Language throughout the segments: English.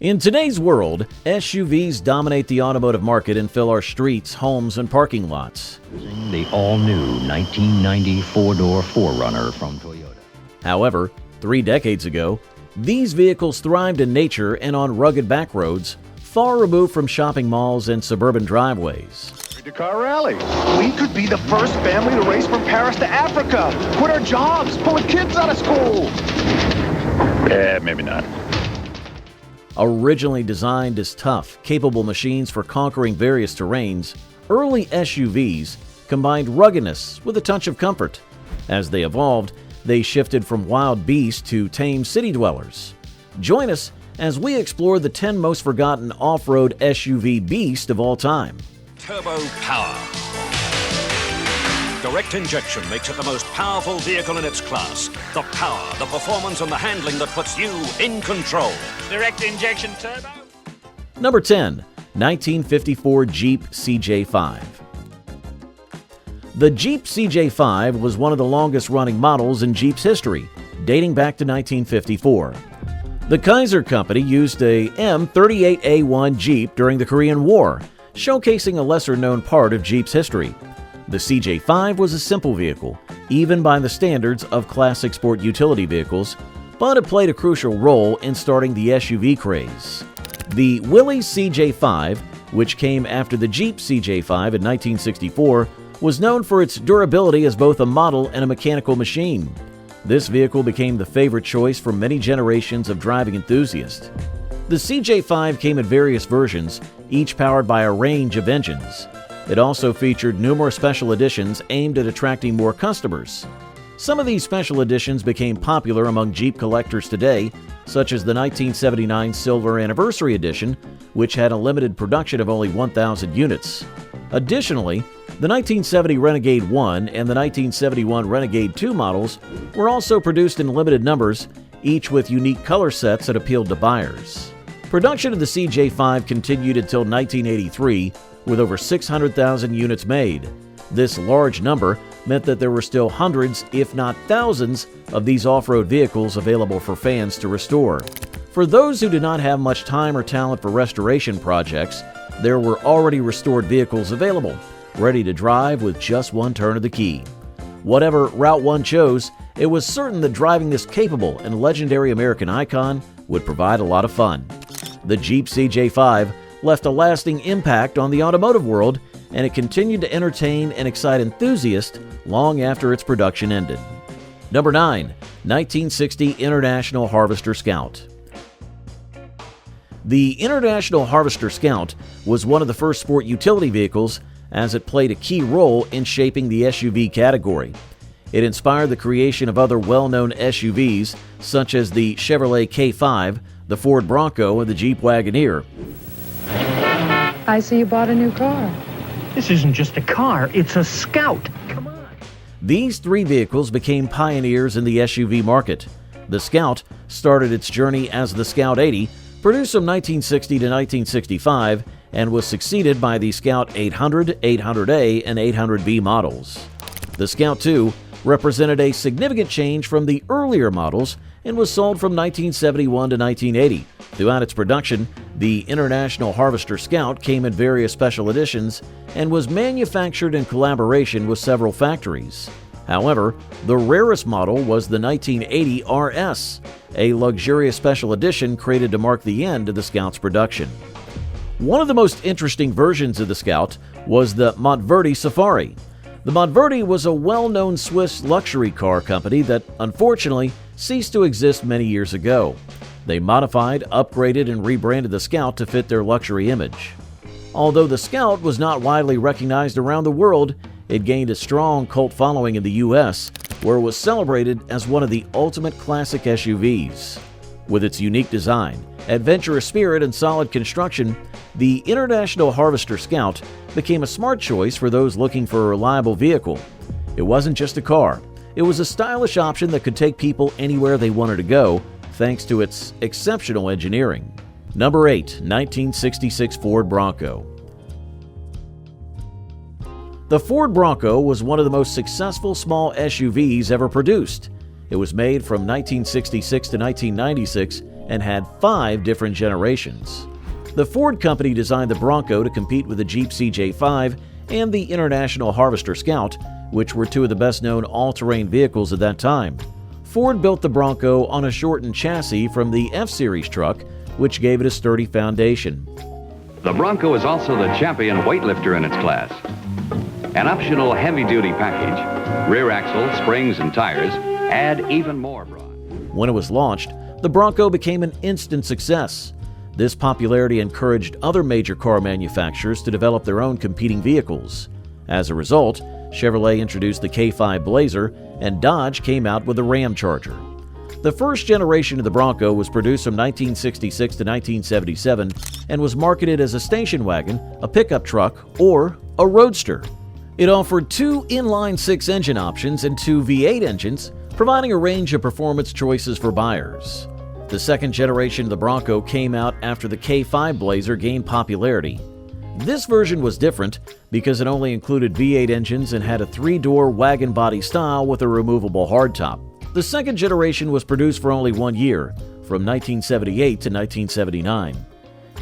In today's world, SUVs dominate the automotive market and fill our streets, homes, and parking lots. The all-new 1990 four-door 4Runner from Toyota. However, 3 decades ago, these vehicles thrived in nature and on rugged back roads, far removed from shopping malls and suburban driveways. Car rally. We could be the first family to race from Paris to Africa. Quit our jobs, pulling kids out of school. Maybe not. Originally designed as tough, capable machines for conquering various terrains, early SUVs combined ruggedness with a touch of comfort. As they evolved, they shifted from wild beasts to tame city dwellers. Join us as we explore the 10 most forgotten off-road SUV beasts of all time. Turbo power. Direct injection makes it the most powerful vehicle in its class. The power, the performance, and the handling that puts you in control. Direct injection turbo. Number 10. 1954 Jeep CJ5. The Jeep CJ5 was one of the longest-running models in Jeep's history, dating back to 1954. The Kaiser Company used a M38A1 Jeep during the Korean War, showcasing a lesser-known part of Jeep's history. The CJ5 was a simple vehicle, even by the standards of classic sport utility vehicles, but it played a crucial role in starting the SUV craze. The Willys CJ5, which came after the Jeep CJ5 in 1964, was known for its durability as both a model and a mechanical machine. This vehicle became the favorite choice for many generations of driving enthusiasts. The CJ5 came in various versions, each powered by a range of engines. It also featured numerous special editions aimed at attracting more customers. Some of these special editions became popular among Jeep collectors today, such as the 1979 Silver Anniversary Edition, which had a limited production of only 1,000 units. Additionally, the 1970 Renegade 1 and the 1971 Renegade 2 models were also produced in limited numbers, each with unique color sets that appealed to buyers. Production of the CJ5 continued until 1983, with over 600,000 units made. This large number meant that there were still hundreds, if not thousands, of these off-road vehicles available for fans to restore. For those who did not have much time or talent for restoration projects, there were already restored vehicles available, ready to drive with just one turn of the key. Whatever route one chose, it was certain that driving this capable and legendary American icon would provide a lot of fun. The Jeep CJ5 left a lasting impact on the automotive world, and it continued to entertain and excite enthusiasts long after its production ended. Number 9. 1960 International Harvester Scout. The International Harvester Scout was one of the first sport utility vehicles, as it played a key role in shaping the SUV category. It inspired the creation of other well-known SUVs, such as the Chevrolet K5, the Ford Bronco, and the Jeep Wagoneer. I see you bought a new car. This isn't just a car, it's a Scout. Come on. These 3 vehicles became pioneers in the SUV market. The Scout started its journey as the Scout 80, produced from 1960 to 1965, and was succeeded by the Scout 800, 800A, and 800B models. The Scout 2 represented a significant change from the earlier models and was sold from 1971 to 1980. Throughout its production, the International Harvester Scout came in various special editions and was manufactured in collaboration with several factories. However, the rarest model was the 1980 RS, a luxurious special edition created to mark the end of the Scout's production. One of the most interesting versions of the Scout was the Montverde Safari. The Montverde was a well-known Swiss luxury car company that, unfortunately, ceased to exist many years ago. They modified, upgraded, and rebranded the Scout to fit their luxury image. Although the Scout was not widely recognized around the world, it gained a strong cult following in the U.S., where it was celebrated as one of the ultimate classic SUVs. With its unique design, adventurous spirit, and solid construction, the International Harvester Scout became a smart choice for those looking for a reliable vehicle. It wasn't just a car. It was a stylish option that could take people anywhere they wanted to go, thanks to its exceptional engineering. Number 8. 1966 Ford Bronco. The Ford Bronco was one of the most successful small SUVs ever produced. It was made from 1966 to 1996 and had 5 different generations. The Ford company designed the Bronco to compete with the Jeep CJ5 and the International Harvester Scout, which were 2 of the best-known all-terrain vehicles at that time. Ford built the Bronco on a shortened chassis from the F-Series truck, which gave it a sturdy foundation. The Bronco is also the champion weightlifter in its class. An optional heavy-duty package, rear axle, springs, and tires add even more broad. When it was launched, the Bronco became an instant success. This popularity encouraged other major car manufacturers to develop their own competing vehicles. As a result, Chevrolet introduced the K5 Blazer, and Dodge came out with the Ramcharger. The first generation of the Bronco was produced from 1966 to 1977 and was marketed as a station wagon, a pickup truck, or a roadster. It offered 2 inline-6 engine options and 2 V8 engines, providing a range of performance choices for buyers. The second generation of the Bronco came out after the K5 Blazer gained popularity. This version was different because it only included V8 engines and had a 3-door wagon body style with a removable hardtop. The second generation was produced for only 1 year, from 1978 to 1979.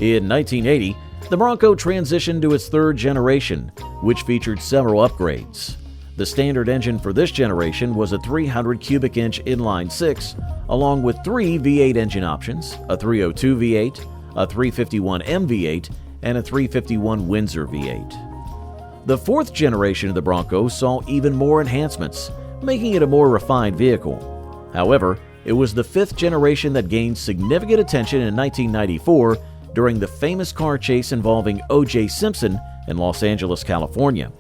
In 1980, the Bronco transitioned to its third generation, which featured several upgrades. The standard engine for this generation was a 300 cubic inch inline-6, along with 3 V8 engine options, a 302 V8, a 351M V8, and a 351 Windsor V8. The fourth generation of the Bronco saw even more enhancements, making it a more refined vehicle. However, it was the 5th generation that gained significant attention in 1994 during the famous car chase involving O.J. Simpson in Los Angeles, California.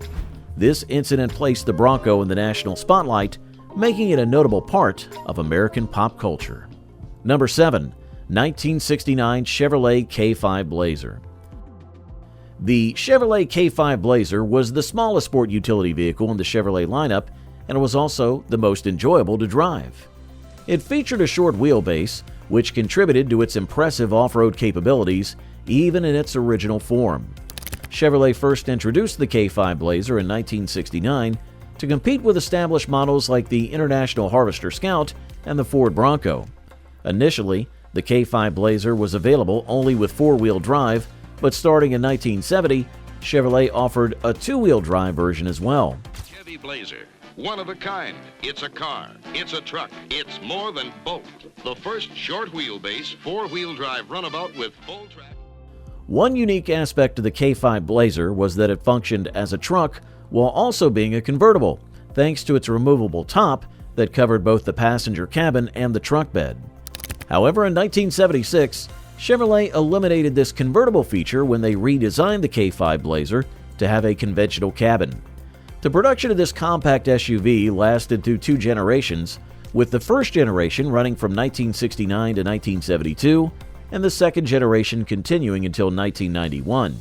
This incident placed the Bronco in the national spotlight, making it a notable part of American pop culture. Number 7. 1969 Chevrolet K5 Blazer. The Chevrolet K5 Blazer was the smallest sport utility vehicle in the Chevrolet lineup, and it was also the most enjoyable to drive. It featured a short wheelbase, which contributed to its impressive off-road capabilities, even in its original form. Chevrolet first introduced the K5 Blazer in 1969 to compete with established models like the International Harvester Scout and the Ford Bronco. Initially, the K5 Blazer was available only with 4-wheel drive, but starting in 1970, Chevrolet offered a 2-wheel drive version as well. Chevy Blazer, one of a kind. It's a car, it's a truck, it's more than both. The first short wheelbase, 4-wheel drive runabout with full track. One unique aspect of the K5 Blazer was that it functioned as a truck while also being a convertible, thanks to its removable top that covered both the passenger cabin and the truck bed. However, in 1976, Chevrolet eliminated this convertible feature when they redesigned the K5 Blazer to have a conventional cabin. The production of this compact SUV lasted through 2 generations, with the first generation running from 1969 to 1972 and the second generation continuing until 1991.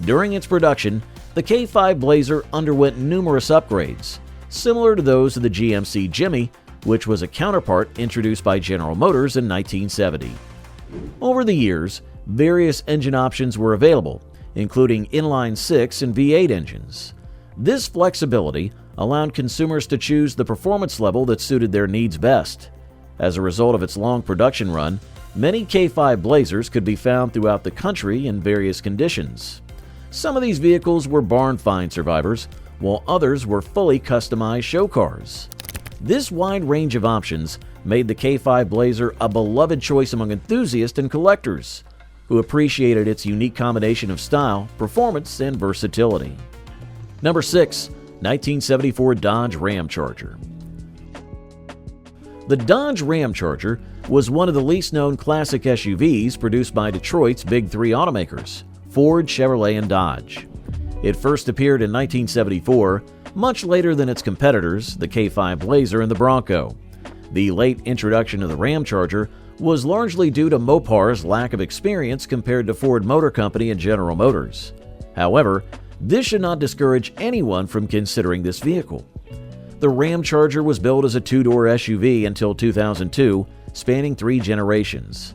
During its production, the K5 Blazer underwent numerous upgrades, similar to those of the GMC Jimmy, which was a counterpart introduced by General Motors in 1970. Over the years, various engine options were available, including inline-6 and V8 engines. This flexibility allowed consumers to choose the performance level that suited their needs best. As a result of its long production run, many K5 Blazers could be found throughout the country in various conditions. Some of these vehicles were barn-find survivors, while others were fully customized show cars. This wide range of options made the K5 Blazer a beloved choice among enthusiasts and collectors, who appreciated its unique combination of style, performance, and versatility. Number 6. 1974 Dodge Ramcharger. The Dodge Ramcharger was one of the least-known classic SUVs produced by Detroit's Big Three automakers, Ford, Chevrolet, and Dodge. It first appeared in 1974, much later than its competitors, the K5 Blazer and the Bronco. The late introduction of the Ramcharger was largely due to Mopar's lack of experience compared to Ford Motor Company and General Motors. However, this should not discourage anyone from considering this vehicle. The Ramcharger was built as a 2-door SUV until 2002, spanning 3 generations.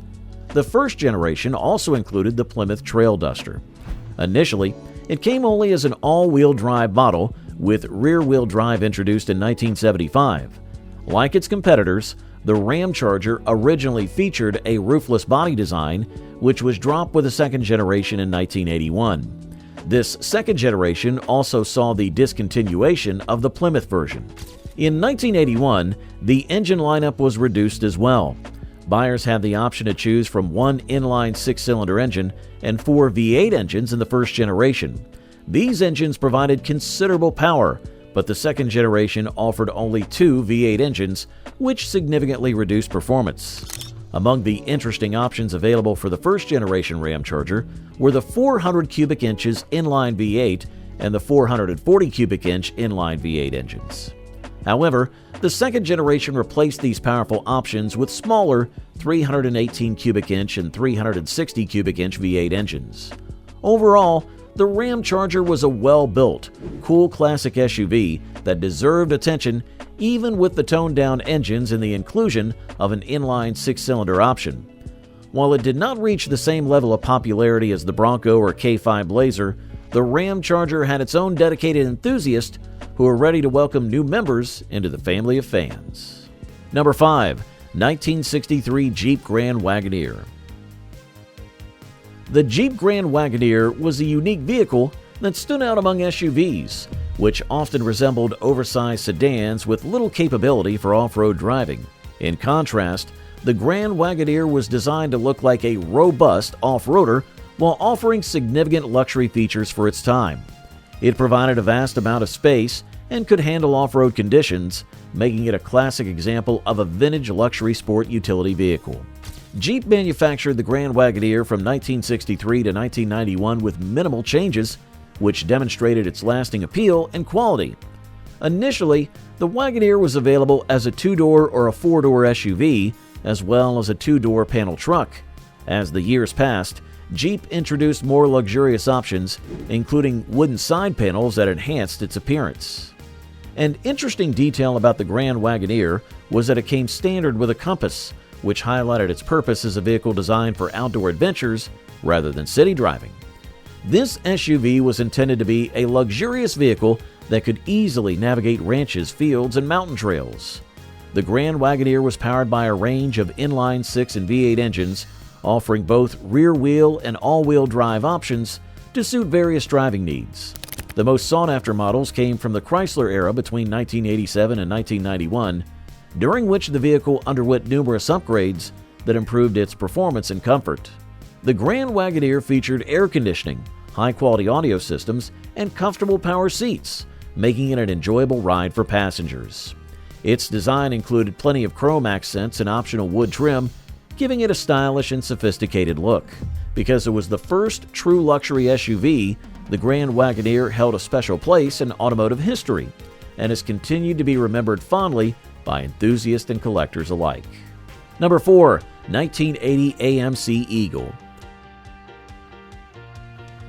The first generation also included the Plymouth Trail Duster. Initially, it came only as an all-wheel drive model, with rear-wheel drive introduced in 1975. Like its competitors, The Ramcharger originally featured a roofless body design, which was dropped with the second generation in 1981. This second generation also saw the discontinuation of the Plymouth version. In 1981, the engine lineup was reduced as well. Buyers had the option to choose from one inline six-cylinder engine and 4 V8 engines in the first generation. These engines provided considerable power, but the second generation offered only 2 V8 engines, which significantly reduced performance. Among the interesting options available for the first generation Ramcharger were the 400 cubic inches inline V8 and the 440 cubic inch inline V8 engines. However, the second generation replaced these powerful options with smaller 318 cubic inch and 360 cubic inch V8 engines. Overall, the Ramcharger was a well-built, cool classic SUV that deserved attention even with the toned-down engines and the inclusion of an inline six-cylinder option. While it did not reach the same level of popularity as the Bronco or K5 Blazer, the Ramcharger had its own dedicated enthusiasts who are ready to welcome new members into the family of fans. Number 5. 1963 Jeep Grand Wagoneer. The Jeep Grand Wagoneer was a unique vehicle that stood out among SUVs, which often resembled oversized sedans with little capability for off-road driving. In contrast, the Grand Wagoneer was designed to look like a robust off-roader while offering significant luxury features for its time. It provided a vast amount of space and could handle off-road conditions, making it a classic example of a vintage luxury sport utility vehicle. Jeep manufactured the Grand Wagoneer from 1963 to 1991 with minimal changes, which demonstrated its lasting appeal and quality. Initially, the Wagoneer was available as a 2-door or a 4-door SUV, as well as a 2-door panel truck. As the years passed, Jeep introduced more luxurious options, including wooden side panels that enhanced its appearance. An interesting detail about the Grand Wagoneer was that it came standard with a compass, which highlighted its purpose as a vehicle designed for outdoor adventures rather than city driving. This SUV was intended to be a luxurious vehicle that could easily navigate ranches, fields, and mountain trails. The Grand Wagoneer was powered by a range of inline 6 and V8 engines, offering both rear-wheel and all-wheel drive options to suit various driving needs. The most sought-after models came from the Chrysler era between 1987 and 1991, during which the vehicle underwent numerous upgrades that improved its performance and comfort. The Grand Wagoneer featured air conditioning, high-quality audio systems, and comfortable power seats, making it an enjoyable ride for passengers. Its design included plenty of chrome accents and optional wood trim, giving it a stylish and sophisticated look. Because it was the first true luxury SUV, the Grand Wagoneer held a special place in automotive history and has continued to be remembered fondly by enthusiasts and collectors alike. Number 4. 1980 AMC Eagle.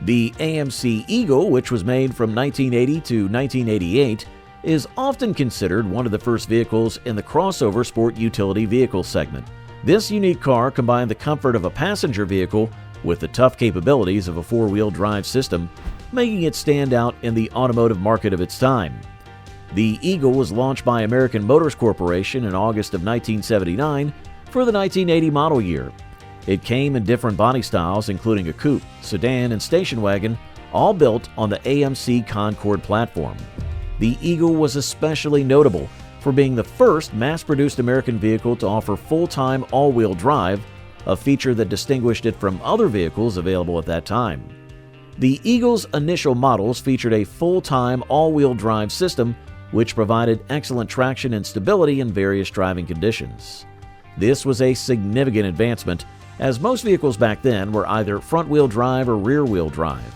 The AMC Eagle, which was made from 1980 to 1988, is often considered one of the first vehicles in the crossover sport utility vehicle segment. This unique car combined the comfort of a passenger vehicle with the tough capabilities of a four-wheel drive system, making it stand out in the automotive market of its time. The Eagle was launched by American Motors Corporation in August of 1979 for the 1980 model year. It came in different body styles, including a coupe, sedan, and station wagon, all built on the AMC Concorde platform. The Eagle was especially notable for being the first mass-produced American vehicle to offer full-time all-wheel drive, a feature that distinguished it from other vehicles available at that time. The Eagle's initial models featured a full-time all-wheel drive system, which provided excellent traction and stability in various driving conditions. This was a significant advancement, as most vehicles back then were either front-wheel drive or rear-wheel drive.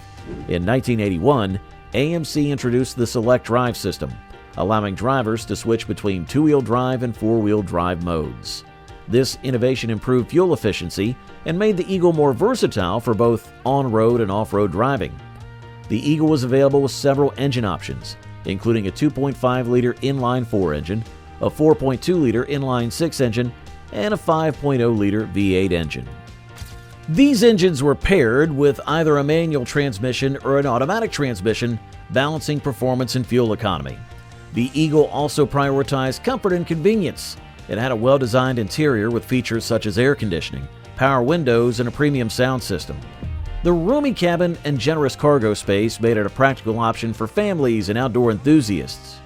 In 1981, AMC introduced the Select Drive system, allowing drivers to switch between two-wheel drive and four-wheel drive modes. This innovation improved fuel efficiency and made the Eagle more versatile for both on-road and off-road driving. The Eagle was available with several engine options, including a 2.5-liter inline-4 engine, a 4.2-liter inline-6 engine, and a 5.0-liter V8 engine. These engines were paired with either a manual transmission or an automatic transmission, balancing performance and fuel economy. The Eagle also prioritized comfort and convenience, It had a well-designed interior with features such as air conditioning, power windows, and a premium sound system. The roomy cabin and generous cargo space made it a practical option for families and outdoor enthusiasts.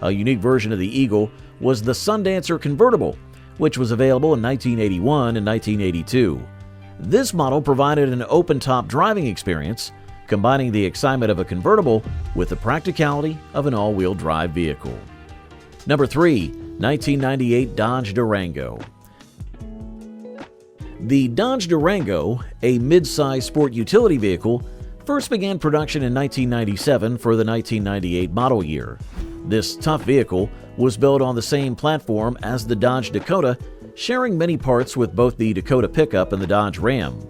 A unique version of the Eagle was the Sundancer convertible, which was available in 1981 and 1982. This model provided an open-top driving experience, combining the excitement of a convertible with the practicality of an all-wheel drive vehicle. Number 3. 1998 Dodge Durango. The Dodge Durango, a mid-size sport utility vehicle, first began production in 1997 for the 1998 model year. This tough vehicle was built on the same platform as the Dodge Dakota, sharing many parts with both the Dakota pickup and the Dodge Ram.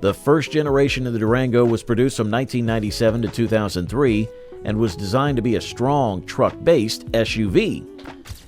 The first generation of the Durango was produced from 1997 to 2003 and was designed to be a strong, truck-based SUV.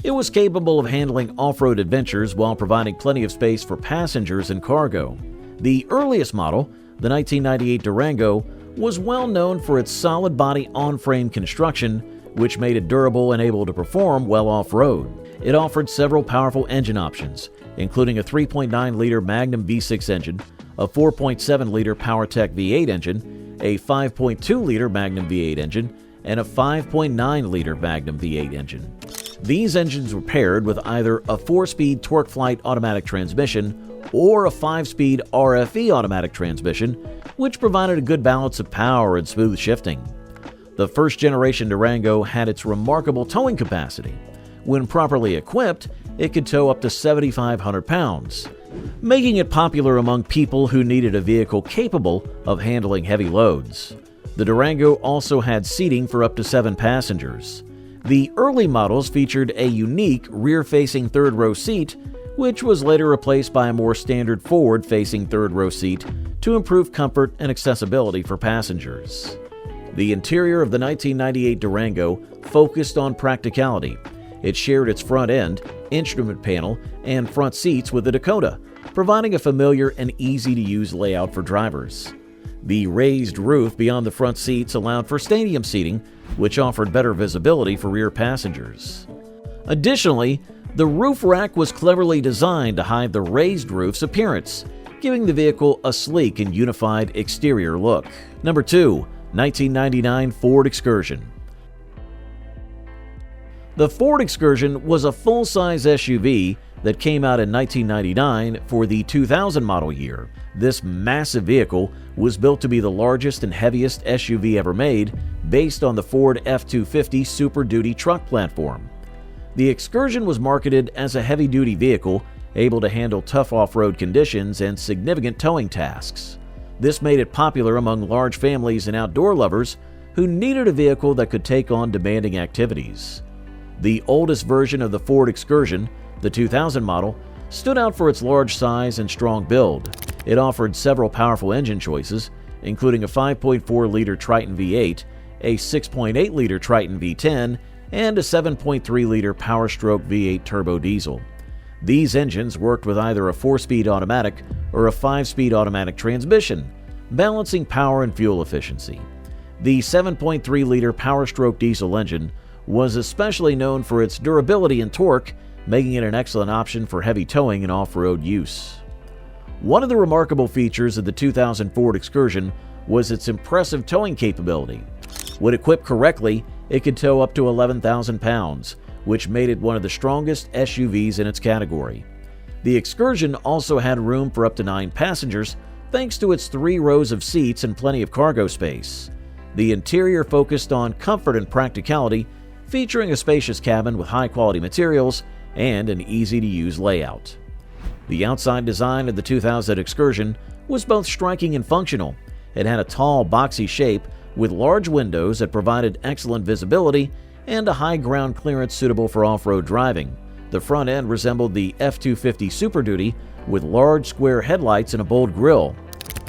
It was capable of handling off-road adventures while providing plenty of space for passengers and cargo. The earliest model, the 1998 Durango, was well known for its solid body on-frame construction, which made it durable and able to perform well off-road. It offered several powerful engine options, including a 3.9-liter Magnum V6 engine, a 4.7-liter PowerTech V8 engine, a 5.2-liter Magnum V8 engine, and a 5.9-liter Magnum V8 engine. These engines were paired with either a 4-speed TorqueFlite automatic transmission or a 5-speed RFE automatic transmission, which provided a good balance of power and smooth shifting. The first-generation Durango had its remarkable towing capacity. When properly equipped, it could tow up to 7,500 pounds, making it popular among people who needed a vehicle capable of handling heavy loads. The Durango also had seating for up to 7 passengers. The early models featured a unique rear-facing third-row seat, which was later replaced by a more standard forward-facing third-row seat to improve comfort and accessibility for passengers. The interior of the 1998 Durango focused on practicality. It shared its front end, instrument panel, and front seats with the Dakota, providing a familiar and easy-to-use layout for drivers. The raised roof beyond the front seats allowed for stadium seating, which offered better visibility for rear passengers. Additionally, the roof rack was cleverly designed to hide the raised roof's appearance, giving the vehicle a sleek and unified exterior look. Number 2. 1999 Ford Excursion. The Ford Excursion was a full-size SUV that came out in 1999 for the 2000 model year. This massive vehicle was built to be the largest and heaviest SUV ever made, based on the Ford F-250 Super Duty truck platform. The Excursion was marketed as a heavy-duty vehicle able to handle tough off-road conditions and significant towing tasks. This made it popular among large families and outdoor lovers who needed a vehicle that could take on demanding activities. The oldest version of the Ford Excursion, the 2000 model, stood out for its large size and strong build. It offered several powerful engine choices, including a 5.4-liter Triton V8, a 6.8-liter Triton V10, and a 7.3-liter Powerstroke V8 turbo diesel. These engines worked with either a 4-speed automatic or a 5-speed automatic transmission, balancing power and fuel efficiency. The 7.3-liter Powerstroke diesel engine was especially known for its durability and torque, making it an excellent option for heavy towing and off-road use. One of the remarkable features of the 2000 Ford Excursion was its impressive towing capability. When equipped correctly, it could tow up to 11,000 pounds, which made it one of the strongest SUVs in its category. The Excursion also had room for up to 9 passengers, thanks to its 3 rows of seats and plenty of cargo space. The interior focused on comfort and practicality, featuring a spacious cabin with high-quality materials and an easy-to-use layout. The outside design of the 2000 Excursion was both striking and functional. It had a tall, boxy shape with large windows that provided excellent visibility and a high ground clearance suitable for off-road driving. The front end resembled the F-250 Super Duty with large square headlights and a bold grille.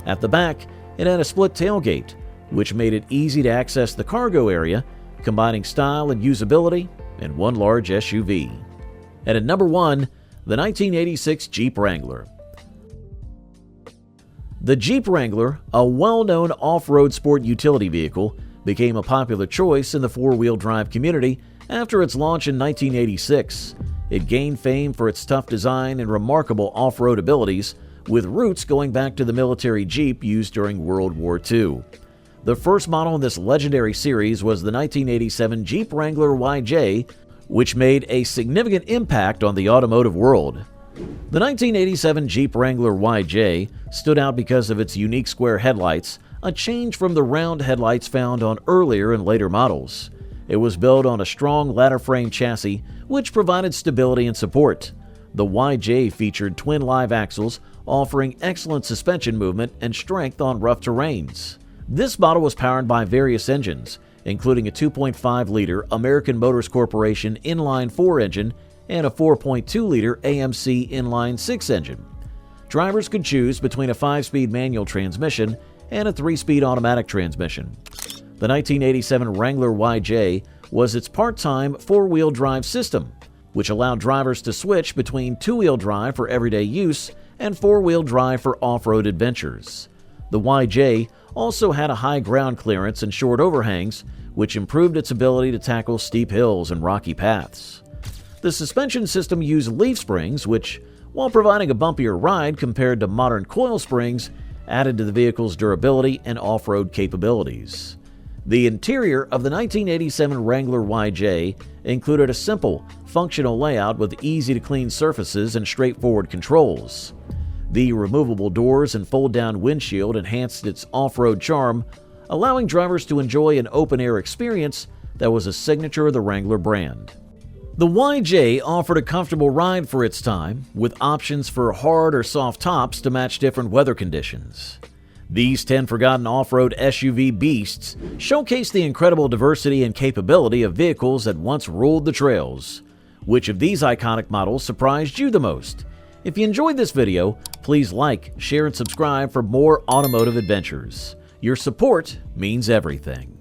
At the back, it had a split tailgate, which made it easy to access the cargo area, combining style and usability in one large SUV. And at number 1, the 1986 Jeep Wrangler. The Jeep Wrangler, a well-known off-road sport utility vehicle, became a popular choice in the four-wheel drive community after its launch in 1986. It gained fame for its tough design and remarkable off-road abilities, with roots going back to the military Jeep used during World War II. The first model in this legendary series was the 1987 Jeep Wrangler YJ, which made a significant impact on the automotive world. The 1987 Jeep Wrangler YJ stood out because of its unique square headlights, a change from the round headlights found on earlier and later models. It was built on a strong ladder frame chassis, which provided stability and support. The YJ featured twin live axles, offering excellent suspension movement and strength on rough terrains. This model was powered by various engines, including a 2.5-liter American Motors Corporation inline-4 engine and a 4.2-liter AMC inline-6 engine. Drivers could choose between a 5-speed manual transmission and a 3-speed automatic transmission. The 1987 Wrangler YJ was its part-time 4-wheel drive system, which allowed drivers to switch between 2-wheel drive for everyday use and 4-wheel drive for off-road adventures. The YJ also had a high ground clearance and short overhangs, which improved its ability to tackle steep hills and rocky paths. The suspension system used leaf springs, which, while providing a bumpier ride compared to modern coil springs, added to the vehicle's durability and off-road capabilities. The interior of the 1987 Wrangler YJ included a simple, functional layout with easy-to-clean surfaces and straightforward controls. The removable doors and fold-down windshield enhanced its off-road charm, allowing drivers to enjoy an open-air experience that was a signature of the Wrangler brand. The YJ offered a comfortable ride for its time, with options for hard or soft tops to match different weather conditions. These 10 forgotten off-road SUV beasts showcase the incredible diversity and capability of vehicles that once ruled the trails. Which of these iconic models surprised you the most? If you enjoyed this video, please like, share, and subscribe for more automotive adventures. Your support means everything.